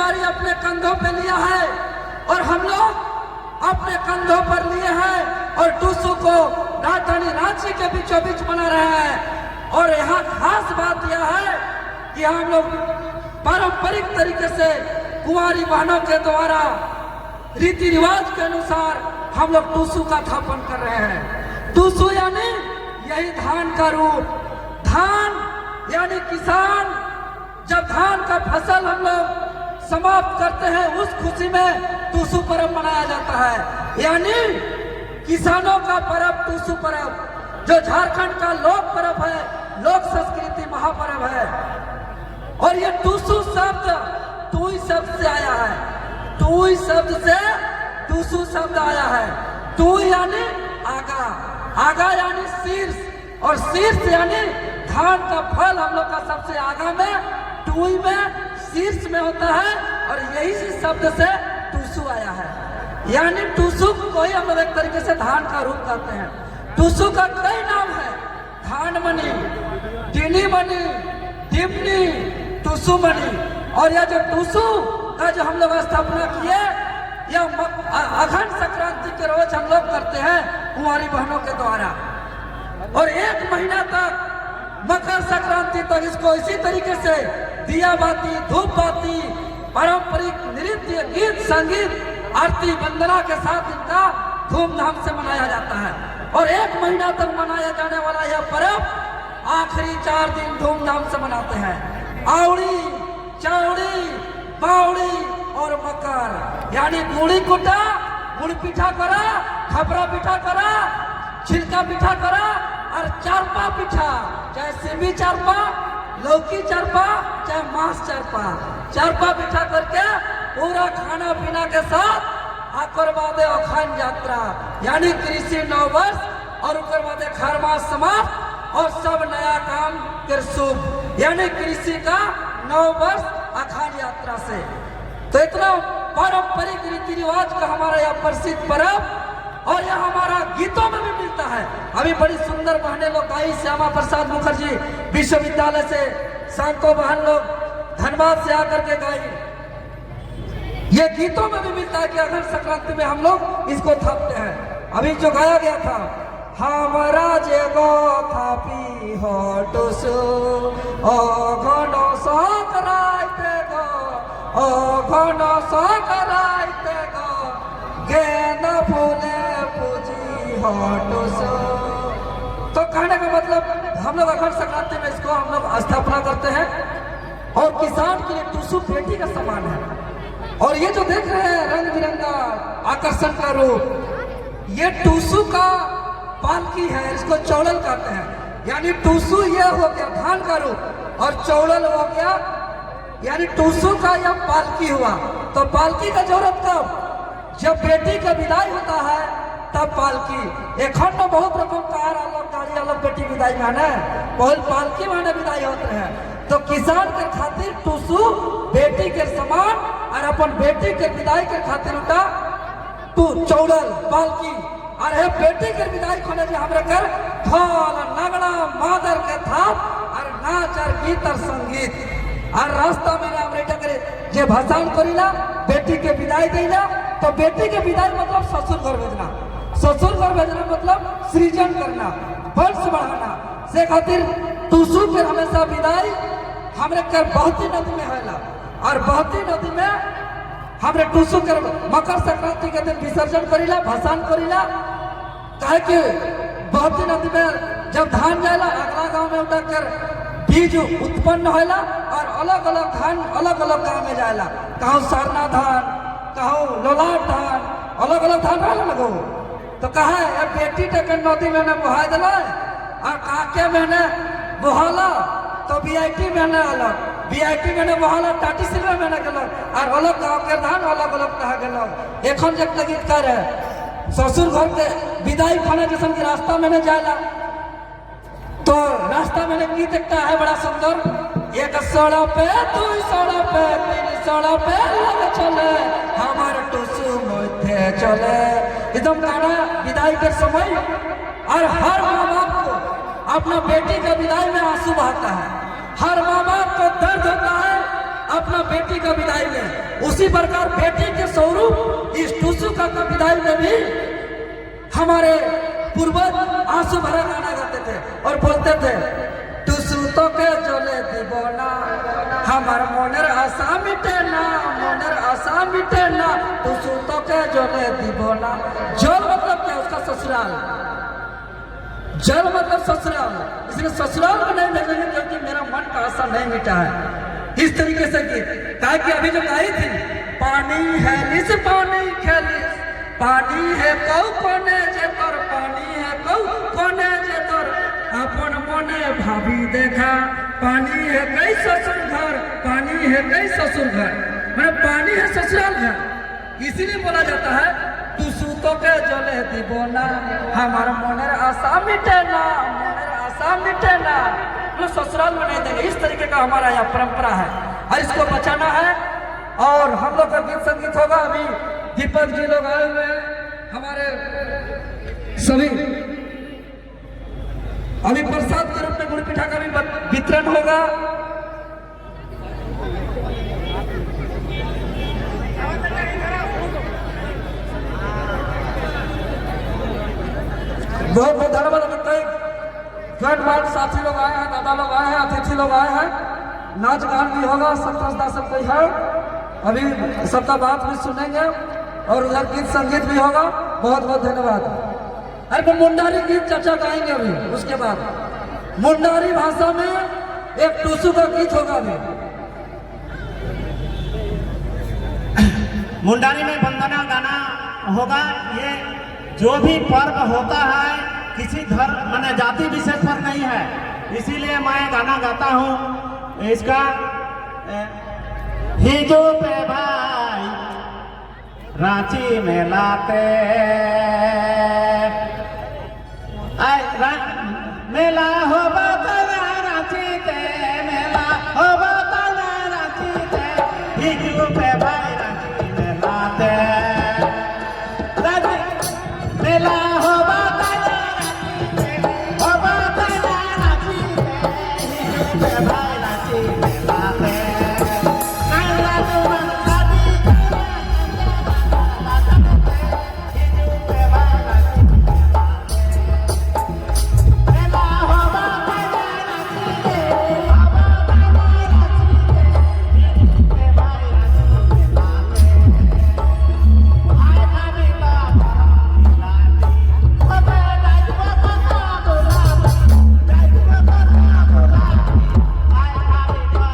जिम्मेदारी अपने कंधों पे लिया है और हम लोग अपने कंधों पर लिए हैं और टूसू को राजधानी रांची के बीचों बीच बना रहे हैं। और यहाँ खास बात यह है कि हम लोग पारंपरिक तरीके से कुंवारी बहनों के द्वारा रीति रिवाज के अनुसार हम लोग टूसू का स्थापन कर रहे हैं। टूसू यानी यही धान का रूप। धान यानी किसान जब धान का फसल हम लोग समाप्त करते हैं उस खुशी में टूसू पर्व मनाया जाता है। यानी किसानों का पर्व टूसू पर्व, जो झारखंड का लोक पर्व है, लोक संस्कृति महापर्व है। और ये टूसू शब्द टूई शब्द से आया है। टूई शब्द से टूसू शब्द आया है। टूई यानी आगा, आगा यानी शीर्ष, और शीर्ष यानी धान का फल हम लोग का सबसे आगा में टूई में शीर्ष में होता है। और यही शब्द से टूसू आया है। यानी टूसू को ही हम लोग एक तरीके से धान का रूप कहते हैं। टूसू का कई नाम है, धान मणि, टीनी मणि, डिमनी, टूसू मणि। और यह जो टूसू का जो हम लोग स्थापना किए, यह अघन संक्रांति के रोज हम लोग करते हैं कुंवारी बहनों के द्वारा। और 1 महीना तक मकर संक्रांति तक इसको इसी तरीके से दिया बाती, धूप बाती, पारंपरिक नृत्य, गीत, संगीत, आरती, वंदना के साथ इनका धूमधाम से मनाया जाता है। और 1 महीना तक मनाया जाने वाला यह पर्व आखिरी 4 दिन धूमधाम से मनाते हैं। आवड़ी, चावड़ी, बावड़ी और मकर, यानी गुड़ी कुटा, गुड़ पिठा करा, खपरा पिठा करा, छिलका पिठा करा और चारपा पिठा, चाहे सिमी चारपा, लौकी चारपा, चाहे मांस चारपा, चारपा पिठा करके पूरा खाना पीना के साथ आकर बादे अखान यात्रा यानी कृषि नव वर्ष, और उकर बादे खरमास समाप्त और सब नया काम के शुभ, यानी कृषि का नव वर्ष अखान यात्रा से। तो इतना पारंपरिक रीति रिवाज का हमारा यह प्रसिद्ध पर्व, और यह हमारा गीतों में भी मिलता है। अभी बड़ी सुंदर बहनें लोग गाई, श्यामा प्रसाद मुखर्जी विश्वविद्यालय से सांको बहन लोग धनबाद से आकर के गाई। ये गीतों में भी मिलता है कि अघन संक्रांति में हम लोग इसको थापते हैं। अभी जो गाया गया था, हमारा जे गो थापी हो टूसू अघन संक्रांति गो, अघन संक्रांति गो, गेंदा फूले पूजी हो टूसू। तो कहने का मतलब हम लोग अघन संक्रांति में इसको हम लोग स्थापना करते हैं। और किसान के लिए टूसू बेटी का समान है। और ये जो देख रहे हैं रंग बिरंगा आकर्षण का रूप, ये टूसू का पालकी है, इसको चौड़ल कहते हैं। यानी टूसू ये हो गया धान का रूप और चौड़ल हो गया, यानी टूसू का यह पालकी हुआ। तो पालकी का जरूरत कब? जब बेटी का विदाई होता है तब पालकी। एखन तो बहुत रकम कार अलग गाड़ी अलग बेटी विदाई माने, बहुत पालकी माने विदाई होते हैं। तो किसान के खातिर टूसू बेटी के समान और अपन बेटी के विदाई के खातिर उठा चौड़ल पालकी। और है बेटी के विदाई खोने जो हमरे कर ढोल नगड़ा मादर के थाप और नाच और गीत और संगीत। और रास्ता में हमरे करे जे भसान करीला बेटी के विदाई देला, तो बेटी के विदाई मतलब ससुर घर भेजना, ससुर घर भेजना मतलब सृजन करना, वंश बढ़ाना। से खातिर टूसू के हमेशा विदाई हमरे कर बहती नदी में होला। और बहती नदी में हमरे टूसू कर मकर संक्रांति के दिन विसर्जन करीला, भसान करीला। काहे कि बहती नदी में जब धान जाला अगला गांव में उठा कर बीज उत्पन्न होला और अलग अलग धान अलग अलग गांव में जाला। कहूँ सरना धान, कहूँ लोलाट धान, अलग अलग धान रहला लगो। तो कहा है बेटी टके नदी में न बहा दिला और काके में न बहाला, तो बीआईटी में न अलग, बीआईटी में न बहाला, टाटी सिल्वा में न गलक। और अलग गांव के धान अलग अलग कहा गलक। एखन जब तक कर है ससुर घर के विदाई खाने के संग रास्ता में न जाला, तो रास्ता में गीत एकता है बड़ा सुंदर। एक सड़क पे, 2 सड़क पे, 3 सड़क पे लग चले हमारे टूसू मोथे चले। एकदम गाना विदाई के समय। और हर माँ बाप को अपना बेटी के विदाई में आंसू बहाता है। हर माँ बाप को दर्द होता है अपना बेटी का विदाई में, उसी प्रकार बेटी के स्वरूप इस टुसु का विदाई में भी हमारे पूर्वज आंसू भरा गाना गाते थे और बोलते थे, टुसु तो के जोले दीवाना हमार मोनर आशा मिटे ना, मोनर आशा मिटे ना, टुसु तो के जोले दीवाना। जोल मतलब क्या? उसका ससुराल। जल मतलब ससुराल, इसलिए ससुराल में नहीं भेजेंगे क्योंकि मेरा मन का आशा नहीं मिटा है। इस तरीके से गीत कहा कि अभी जो गाई थी, पानी है निस पानी खेलिस, पानी है कौ कोने जे तोर, पानी है कौ कोने जे तोर, अपन मोने भाभी देखा, पानी है कई ससुर घर, पानी है कई ससुर घर, मतलब पानी है ससुराल घर। इसीलिए बोला जाता है टुसु तो के जले दीवाना हमार मोनर आशा मिटे ना, मोनर आशा मिटे ना, मतलब ससुराल में नहीं देंगे। इस तरीके का हमारा यहाँ परंपरा है और इसको बचाना है। और हम लोग का गीत संगीत होगा। अभी दीपक जी लोग आए हुए हैं, हमारे सभी अभी प्रसाद के रूप में गुड़ पिठा का भी वितरण होगा। बहुत बहुत धन्यवाद। अभी कई गणमान्य साथी लोग आए हैं, दादा लोग आए हैं, अतिथि लोग आए हैं, नाच गान भी होगा, सब कोई है। अभी सबका बात भी सुनेंगे और उधर गीत संगीत भी होगा। बहुत बहुत धन्यवाद। अरे वो मुंडारी गीत चर्चा गाएंगे अभी, उसके बाद मुंडारी भाषा में एक टुसु का गीत होगा। अभी मुंडारी में वंदना गाना होगा। ये जो भी पर्व होता है किसी धर्म माने जाति विशेष पर नहीं है, इसीलिए मैं गाना गाता हूँ। इसका हिजो पे भाई रांची में लाते मेला हो बताना रांची ते, मेला हो बताना रांची ते, हिजो पे भाई रांची में लाते मेला हो बताना रांची ते, हो बताना रांची ते, हिजो पे भाई रांची में लाते नाला तुमन शादी हिजो पे भाई रांची में लाते मेला हो बताना रांची ते, हो बताना रांची ते, हिजो पे भाई रांची में लाते आय भाभी बाबा I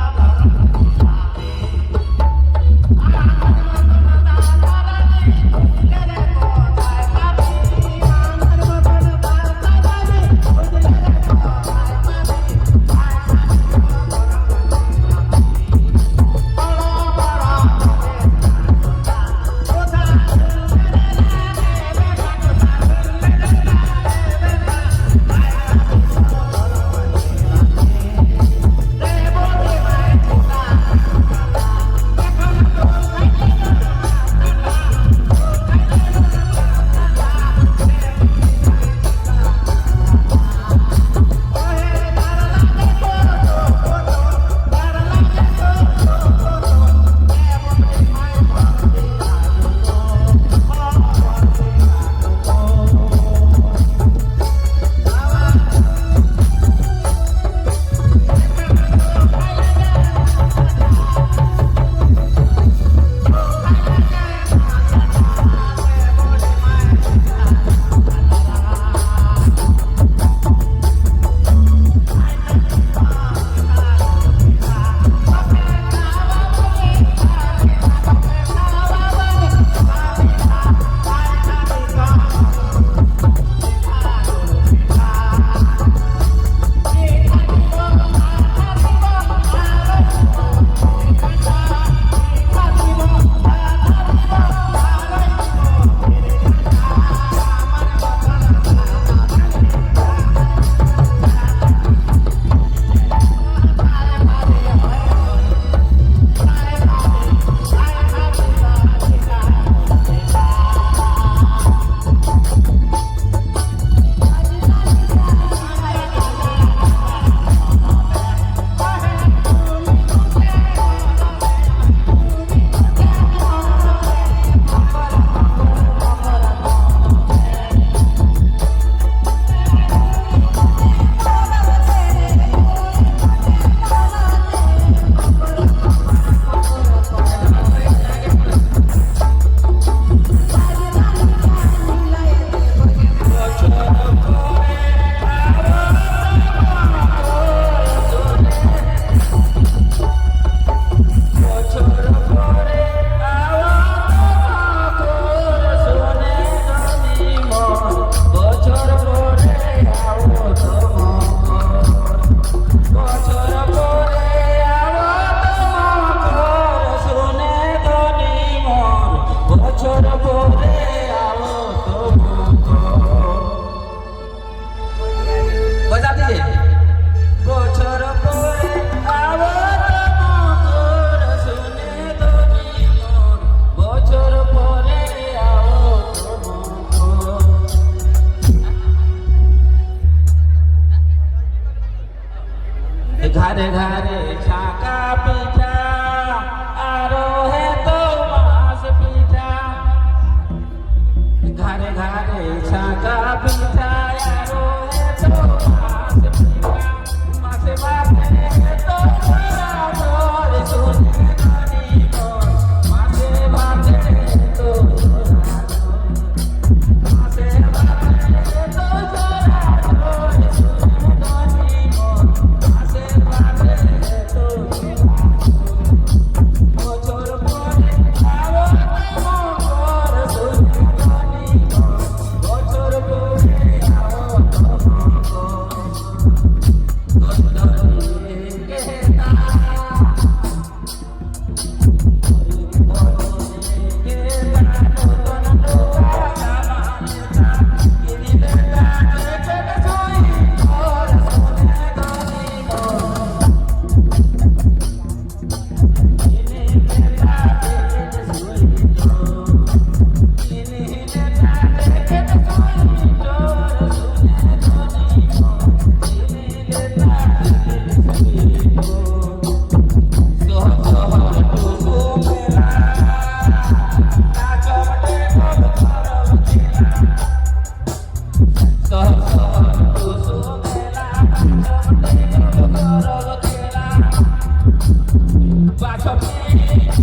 घरे घरे छाका पिठा आरो है तो मास पिठा घरे घरे छाका पिठा आरो है तो मास पिठा मास बाटे तो छोरा मोर सुने धनी मोर मासे बाटे तो छोरा मासे बाटे तो छोरा मोर सुने धनी मोर मासे बाटे तो ओ छोर मोरे आवो मोर सुने धनी मोर ओ छोर मोरे आवो Back up.